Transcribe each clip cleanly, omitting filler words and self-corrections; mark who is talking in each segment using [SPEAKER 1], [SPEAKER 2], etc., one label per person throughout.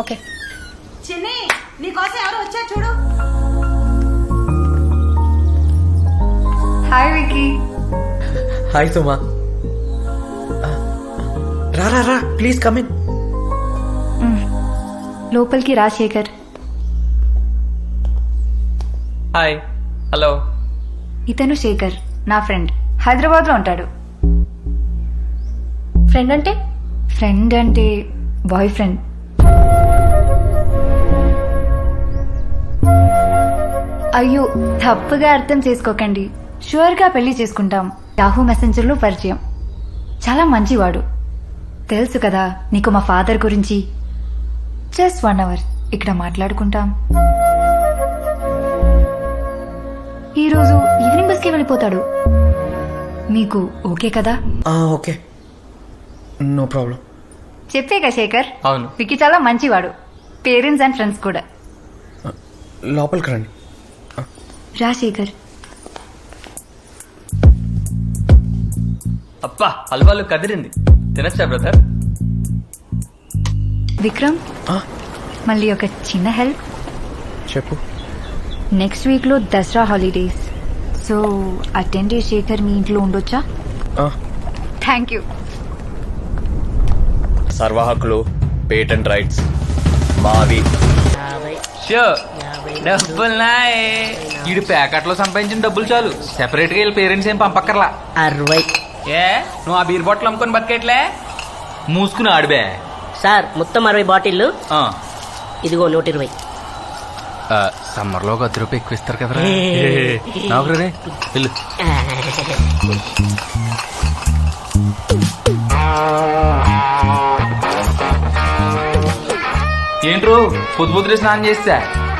[SPEAKER 1] Okay.
[SPEAKER 2] చిన్ని నీకోసం ఎవరు వచ్చా చూడు.
[SPEAKER 1] హాయ్ విక్కీ.
[SPEAKER 3] హాయ్ సుమా. రా రా రా ప్లీజ్ కమ్ ఇన్.
[SPEAKER 1] లోపలికి రా శేఖర్.
[SPEAKER 4] హాయ్. హలో.
[SPEAKER 1] ఇతను శేఖర్, నా ఫ్రెండ్. హైదరాబాద్ లో ఉంటాడు.
[SPEAKER 5] ఫ్రెండ్ అంటే?
[SPEAKER 1] ఫ్రెండ్ అంటే బాయ్ ఫ్రెండ్. అయ్యో తప్పుగా అర్థం చేసుకోకండి. షూర్ గా పెళ్లి చేసుకుంటాం. యాహూ మెసెంజర్ లో పరిచయం. చాలా మంచివాడు. తెలుసు కదా నీకు మా ఫాదర్ గురించి. జస్ట్ 1 hour ఇక్కడ మాట్లాడుకుంటాం. ఈరోజు ఈవినింగ్ బస్ కి వెళ్ళిపోతాడు. మీకు ఓకే కదా?
[SPEAKER 3] Okay, no problem.
[SPEAKER 1] చెప్పేగా శేఖర్.
[SPEAKER 4] అవును.
[SPEAKER 1] విక్కీ చాలా మంచివాడు. పేరెంట్స్ అండ్ ఫ్రెండ్స్ కూడా.
[SPEAKER 3] లోపలికి రండి.
[SPEAKER 1] రా శేఖర్.
[SPEAKER 4] అప్పా హల్వాలు కదిరింది. తినచ్చా బ్రదర్?
[SPEAKER 1] విక్రమ్, మళ్ళీ ఒక చిన్న హెల్ప్.
[SPEAKER 3] చెప్పు.
[SPEAKER 1] నెక్స్ట్ వీక్ లో దసరా హాలిడేస్. సో ఆ 10 days శేఖర్ మీ ఇంట్లో ఉండొచ్చా? Thank you.
[SPEAKER 3] సర్వ హక్కులు, పేటెంట్ రైట్స్ మావి.
[SPEAKER 4] డబ్బులు నాయ్. ఈడు ప్యాకెట్లో సంపాదించిన డబ్బులు చాలు. సెపరేట్ గా వీళ్ళ పేరెంట్స్ ఏం పంపక్కర్లా.
[SPEAKER 6] 60.
[SPEAKER 4] ఏ నువ్వు ఆ బీర్ బాటిల్ అమ్ముకొని బతికేట్లే? మూసుకుని ఆడిబే.
[SPEAKER 6] సార్ మొత్తం 60 బాటిల్లు. ఇదిగో 120.
[SPEAKER 4] సమ్మర్ లో 10 రూపాయలు ఎక్కువ ఇస్తారు కదరా. నాకు రే వెళ్ళు. ఏంట్రో పొద్దు స్నానం చేస్తా?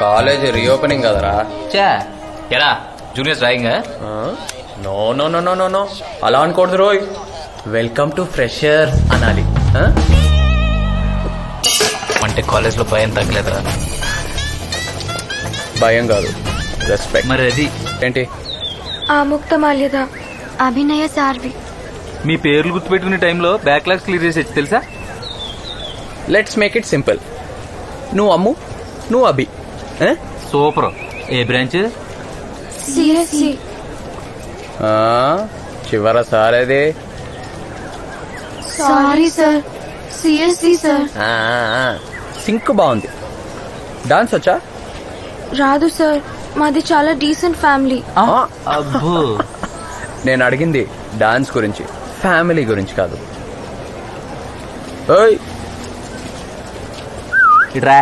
[SPEAKER 3] కాలేజ్ రీఓపెనింగ్ కదరా.
[SPEAKER 4] చా ఎరా juniors drawing?
[SPEAKER 3] No no no no no no అలా అనుకోడదు రోయ్. వెల్కమ్ టు ఫ్రెషర్స్ అనాలి.
[SPEAKER 4] అంటే కాలేజ్ లో భయం తగ్గలేదురా?
[SPEAKER 3] భయం కాదు, రెస్పెక్ట్.
[SPEAKER 4] మరి అది
[SPEAKER 3] ఏంటి?
[SPEAKER 5] ఆముక్త మాల్యద, అభినయ సార్వి.
[SPEAKER 4] మీ పేర్లు గుర్తుపెట్టుకునే టైంలో బ్యాక్లాగ్స్ క్లియర్ చేసేది తెలుసా?
[SPEAKER 3] Let's make it simple. నువ్వు అమ్ము, నువ్వు అభి.
[SPEAKER 4] సూపర్. ఏ బ్రాంచ్?
[SPEAKER 5] సిఎస్సి.
[SPEAKER 3] చివర సారేది.
[SPEAKER 5] Sorry sir, CSE sir.
[SPEAKER 3] సింక్ బాగుంది. డాన్స్ వచ్చా?
[SPEAKER 5] రాదు సార్, మాది చాలా డీసెంట్ ఫ్యామిలీ.
[SPEAKER 4] అబ్బో.
[SPEAKER 3] నేను అడిగింది డాన్స్ గురించి, ఫ్యామిలీ గురించి కాదు. ఓయ్
[SPEAKER 4] ఇట్రా.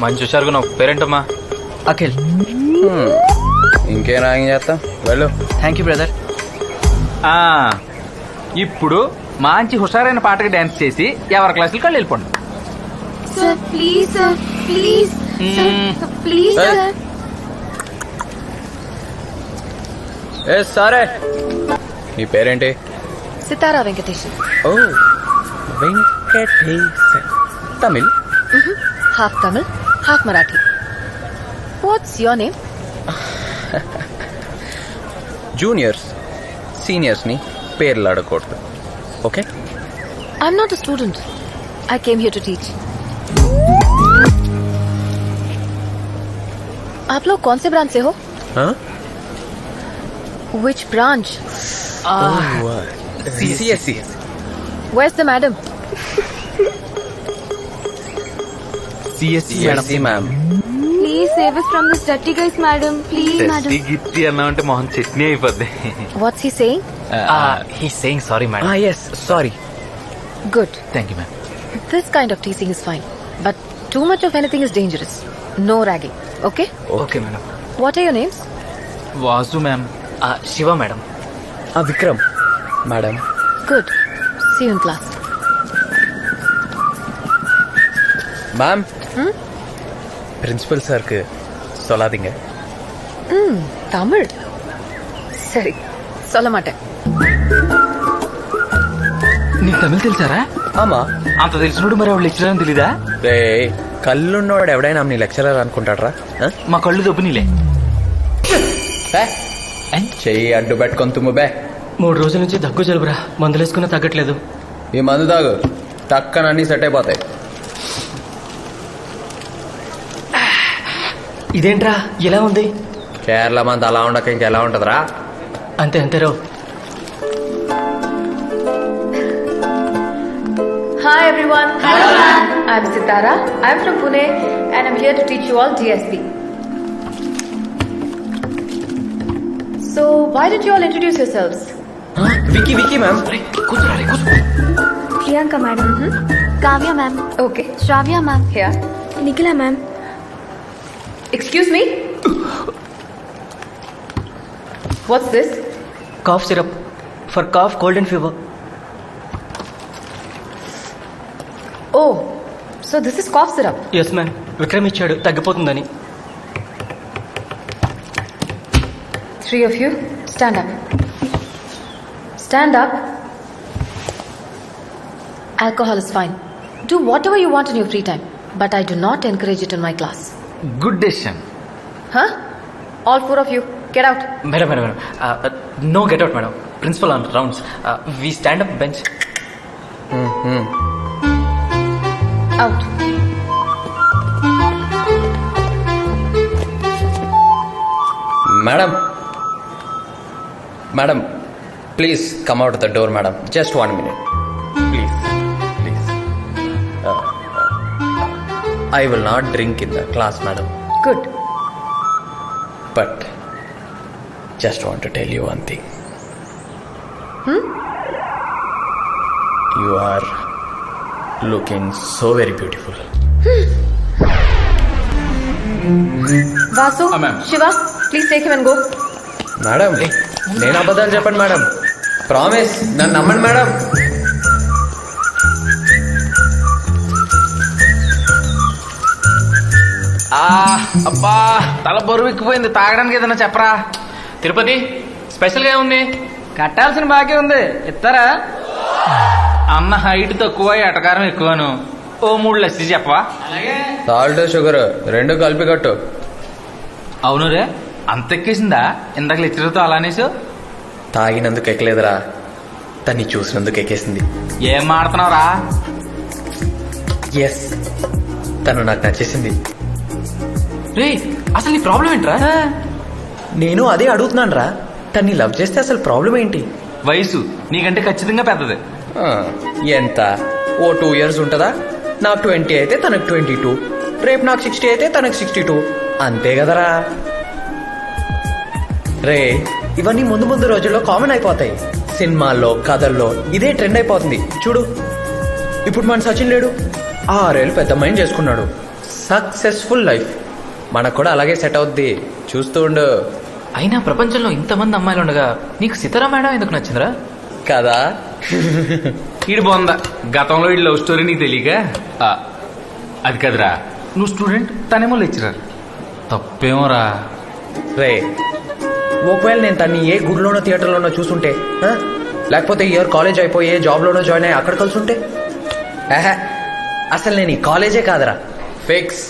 [SPEAKER 4] మంచి హుషారుగా నువ్వు పేరెంట్ అమ్మా.
[SPEAKER 3] అఖిల్. ఇంకేం రాగింగ్ చేస్తా. వెళ్ళు.
[SPEAKER 4] Thank you brother. ఇప్పుడు మంచి హుషారైన పాటకి డాన్స్ చేసి ఎవరి క్లాసులకి వాళ్ళు వెళ్ళిపోండి.
[SPEAKER 5] Sir please sir, please please sir.
[SPEAKER 3] ఏ సారే, నీ పేరేంటి?
[SPEAKER 5] సితారా వెంకటేష్.
[SPEAKER 3] ఓ Venkatesh. Tamil?
[SPEAKER 5] Half Tamil, half Marathi. What's your name?
[SPEAKER 3] Juniors seniors ని పేర్లు అడగకూడదు, okay?
[SPEAKER 5] I'm not a student. I came here to teach. आप लोग कौन से ब्रांच से हो? Which branch?
[SPEAKER 3] CSE.
[SPEAKER 5] Where's the madam?
[SPEAKER 3] CSE ma'am.
[SPEAKER 5] Please save us from this dirty guys, madam. Please, madam.
[SPEAKER 4] గిత్తి అన్నామంటే మొహం చట్నీ అయిపోద్ది.
[SPEAKER 5] What's he saying?
[SPEAKER 4] He's saying sorry madam.
[SPEAKER 3] Yes, sorry.
[SPEAKER 5] Good.
[SPEAKER 4] Thank you ma'am.
[SPEAKER 5] This kind of teasing is fine, but too much of anything is dangerous. No ragging. Okay?
[SPEAKER 4] Okay madam.
[SPEAKER 5] What are your names?
[SPEAKER 4] Vasu ma'am. Shiva madam.
[SPEAKER 3] Vikram madam.
[SPEAKER 5] Good. See you in class.
[SPEAKER 3] Ma'am, principal சாருக்கு சொல்லாதீங்க.
[SPEAKER 5] Tamil. సరే சொல்ல மாட்டேன்.
[SPEAKER 4] నీకు తమిళ తెలుసారా?
[SPEAKER 3] ఆమా.
[SPEAKER 4] అంత తెలిసినోడు మరి ఆవిడ lecturer అని తెలీదా?
[SPEAKER 3] రే కళ్ళున్నవాడు ఎవడైనా నీ లెక్చరర్ అనుకుంటాడ్రా?
[SPEAKER 4] మా కళ్ళు దొబ్బునిలే.
[SPEAKER 3] చెయ్యి అడ్డు పెట్టుకొని తుమ్ము బే.
[SPEAKER 7] 3 రోజుల నుంచి దగ్గు జలుబురా, మందులేసుకున్నా తగ్గట్లేదు.
[SPEAKER 3] ఈ మందు తాగు, టక్కన అన్ని సెట్ అయిపోతాయి.
[SPEAKER 7] ఇదేంట్రా ఎలా ఉంది?
[SPEAKER 3] కేరళ మంది అలా ఉండక ఇంకెలా ఉంటదిరా?
[SPEAKER 7] అంతే అంతేరో.
[SPEAKER 5] Hi everyone. Hi. I'm Sitara. I'm from Pune and I'm here to teach you all DSP. So why don't you all introduce yourselves?
[SPEAKER 3] Vicky Vicky ma'am.
[SPEAKER 8] Priyanka madam, Kavya ma'am,
[SPEAKER 5] Okay.
[SPEAKER 8] Shravya ma'am,
[SPEAKER 5] Here.
[SPEAKER 8] Nikhila ma'am.
[SPEAKER 5] Excuse me. What's this?
[SPEAKER 7] Cough syrup for cough, cold and fever.
[SPEAKER 5] Oh, so this is cough syrup.
[SPEAKER 7] Yes ma'am, Vikram ఇచ్చాడు తగ్గిపోతుందని.
[SPEAKER 5] 3 of you, stand up. Stand up. Alcohol is fine. Do whatever you want in your free time, but I do not encourage it in my class.
[SPEAKER 4] Good decision.
[SPEAKER 5] Huh? All 4 of you, get out.
[SPEAKER 7] Madam madam madam, no get out madam. Principal on rounds. We stand up bench.
[SPEAKER 5] Out.
[SPEAKER 3] Madam madam please come out the door madam. Just 1 minute please please. I will not drink in the class madam.
[SPEAKER 5] Good.
[SPEAKER 3] But just want to tell you one thing. You are looking so very beautiful.
[SPEAKER 5] Vasu,
[SPEAKER 4] ma'am.
[SPEAKER 5] Shiva, please take him and go.
[SPEAKER 3] Madam నేను అబద్ధాలు చెప్పండి madam. Promise, నన్ను నమ్మండి madam.
[SPEAKER 4] అబ్బా తల బరువు ఎక్కిపోయింది. తాగడానికి ఏదైనా చెప్పరా? తిరుపతి స్పెషల్గా ఉంది.
[SPEAKER 7] కట్టాల్సిన బాకీ ఉంది, ఇస్తారా?
[SPEAKER 4] అన్న హైట్ తక్కువ, ఎటకారం ఎక్కువను. ఓ 3 లస్సీ చెప్పవా?
[SPEAKER 3] సాల్ట్ షుగర్ 2 కలిపి కట్టు.
[SPEAKER 4] అవును రే, అంత ఎక్కేసిందా? ఇందాక లెక్చరర్తో అలానేసు.
[SPEAKER 3] తాగినందుకు ఎక్కలేదురా, తన్ని చూసినందుకు ఎక్కేసింది.
[SPEAKER 4] ఏం మాడుతున్నావురా?
[SPEAKER 3] ఎస్, తను నాకు నచ్చేసింది.
[SPEAKER 4] రే అసలు నీ ప్రాబ్లం ఏంట్రా?
[SPEAKER 3] నేను అదే అడుగుతున్నాను రా, తన్ని లవ్ చేస్తే అసలు ప్రాబ్లం ఏంటి?
[SPEAKER 4] వయసు నీకంటే ఖచ్చితంగా పెద్దది.
[SPEAKER 3] ఆ, ఎంత? ఓ 2 years ఉంటుందా? నాకు 20 అయితే తనకు 22, రేపు నాకు 60 అయితే తనకు 62, అంతే కదరా? రే ఇవన్నీ ముందు ముందు రోజుల్లో కామన్ అయిపోతాయి. సినిమాల్లో, కథల్లో ఇదే ట్రెండ్ అయిపోతుంది. చూడు, ఇప్పుడు మన సచిన్ లేడు, 6 ఏళ్ళు పెద్ద మైండ్ చేసుకున్నాడు, సక్సెస్ఫుల్ లైఫ్. మనకు కూడా అలాగే సెట్ అవుద్ది, చూస్తూ ఉండు.
[SPEAKER 4] అయినా ప్రపంచంలో ఇంతమంది అమ్మాయిలు ఉండగా నీకు సితారా మేడం ఎందుకు నచ్చిందిరా?
[SPEAKER 3] కదా?
[SPEAKER 4] ఈడు బాగుందా? గతంలో ఈ లవ్ స్టోరీ నీకు తెలియక అది కదరా, నువ్వు స్టూడెంట్, తనేమో లెక్చరర్. తప్పేమోరా.
[SPEAKER 3] రే ఒకవేళ నేను తన్ని ఏ గుడిలోనో థియేటర్లోనో చూసుంటే, లేకపోతే ఇయర్ కాలేజ్ అయిపోయి ఏ జాబ్లోనో జాయిన్ అయ్యి అక్కడ కలుసుంటే, అసలు నేను ఈ కాలేజే కాదరా, ఫిక్స్.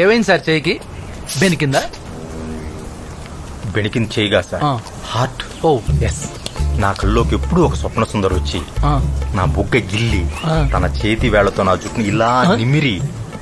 [SPEAKER 9] ఏమైంది సార్ చెయ్యికి? బెనికిందా?
[SPEAKER 10] బెణికింది చేయగా సార్, హార్ట్.
[SPEAKER 9] ఓ
[SPEAKER 10] ఎస్, నా కల్లోకి ఎప్పుడు ఒక స్వప్న సుందరు వచ్చి నా బుగ్గ గిల్లి తన చేతి వేళ్లతో నా జుట్టుని ఇలా నిమిరి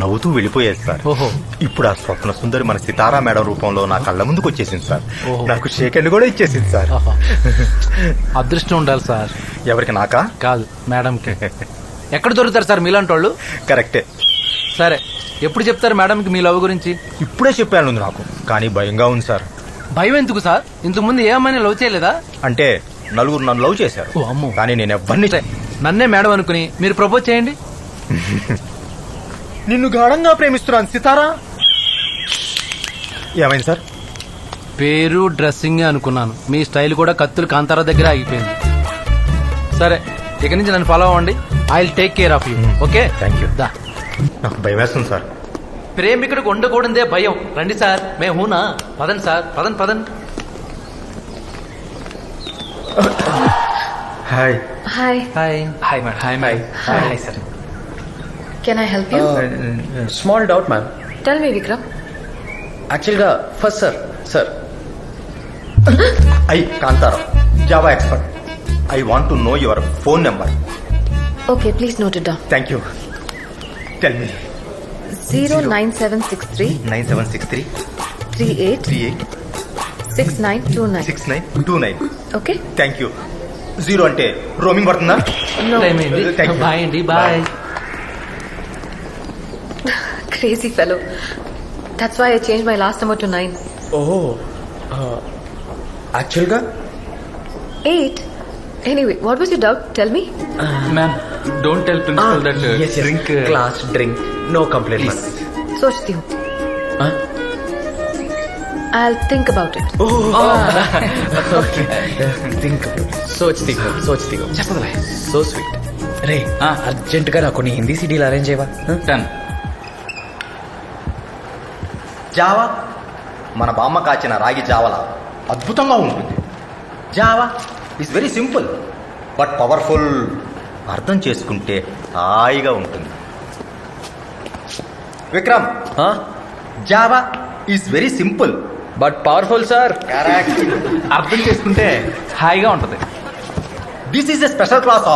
[SPEAKER 10] నవ్వుతూ వెళ్ళిపోయేది సార్.
[SPEAKER 9] ఓహో.
[SPEAKER 10] ఇప్పుడు ఆ స్వప్న సుందరి మన సితారా మేడం రూపంలో నా కళ్ళ ముందుకు వచ్చేసింది సార్. నాకు షేక్ కూడా ఇచ్చేసింది సార్.
[SPEAKER 9] అదృష్టం ఉండాలి సార్.
[SPEAKER 10] ఎవరికి? నాకా?
[SPEAKER 9] కాదు, మేడంకి. ఎక్కడ దొరుకుతారు సార్ మీలాంటి వాళ్ళు?
[SPEAKER 10] కరెక్టే.
[SPEAKER 9] సరే, ఎప్పుడు చెప్తారు మేడంకి మీ లవ్ గురించి?
[SPEAKER 10] ఇప్పుడే చెప్పాను నాకు, కానీ భయంగా ఉంది సార్.
[SPEAKER 9] భయం ఎందుకు సార్? ఇంతకు ముందు ఏ అమ్మాయిని లవ్ చేయలేదా?
[SPEAKER 10] అంటే నలుగురు నన్ను లవ్ చేశారు,
[SPEAKER 9] ఓ అమ్మో.
[SPEAKER 10] కానీ నేను ఎవరిని
[SPEAKER 9] నన్నే మేడం అనుకుని మీరు ప్రపోజ్ చేయండి.
[SPEAKER 10] నిన్ను గాఢంగా ప్రేమిస్తున్నాను సితారా. ఏమైంది సార్?
[SPEAKER 9] పేరు డ్రెస్సింగ్ అనుకున్నాను, మీ స్టైల్ కూడా కత్తులు కాంతారా దగ్గర ఆగిపోయింది. సరే, ఇక నుంచి నన్ను ఫాలో అవ్వండి. I will take care of you. Okay,
[SPEAKER 10] thank you.
[SPEAKER 9] దా.
[SPEAKER 10] నాకు భయం వేస్తుంది సార్.
[SPEAKER 9] ప్రేమికుడికి ఉండకూడదే భయం. రండి సార్, మే హూనా. పదండి సార్, పదండి పదండి.
[SPEAKER 10] Hi.
[SPEAKER 5] Hi.
[SPEAKER 9] Hi. Hi madam. Hi madam. Hi sir.
[SPEAKER 5] Can I help you?
[SPEAKER 3] Small doubt ma'am.
[SPEAKER 5] Tell me, Vikram.
[SPEAKER 3] యాక్చువల్గా first sir
[SPEAKER 10] I Kantharao Java expert. I want to know your phone number.
[SPEAKER 5] Okay, please note it down.
[SPEAKER 10] Thank you. Tell me.
[SPEAKER 5] 09763
[SPEAKER 10] 9763
[SPEAKER 5] 38
[SPEAKER 10] 38
[SPEAKER 5] 6929.
[SPEAKER 10] 6929.
[SPEAKER 5] Okay?
[SPEAKER 10] Thank you. 0 అంటే roaming పడుతుందా?
[SPEAKER 5] No.
[SPEAKER 9] Time అయింది.
[SPEAKER 10] Thank you.
[SPEAKER 9] Bye అండి, bye.
[SPEAKER 5] Crazy fellow. That's why I changed my last number to 9.
[SPEAKER 3] ఓహో యాక్చువల్గా
[SPEAKER 5] 8? Anyway, what was your doubt? Tell me.
[SPEAKER 4] Ma'am don't tell principal that drink
[SPEAKER 3] class drink no complaint.
[SPEAKER 5] सोचती हूँ. I'll think about it.
[SPEAKER 3] సోచ్ దిగో
[SPEAKER 4] చెప్పదులే.
[SPEAKER 3] So sweet. రే urgent గా నాకు కొన్ని హిందీ సీడీలు అరేంజ్ చేయవా?
[SPEAKER 4] డన్.
[SPEAKER 10] జావా మన బామ్మ కాచిన రాగి జావలా అద్భుతంగా ఉంటుంది. Java is very simple but powerful. అర్థం చేసుకుంటే హాయిగా ఉంటుంది. Vikram, Java is very simple
[SPEAKER 3] but powerful sir.
[SPEAKER 10] Correct.
[SPEAKER 4] అర్థం చేసుకుంటే హాయిగా ఉంటది.
[SPEAKER 10] This is a special class.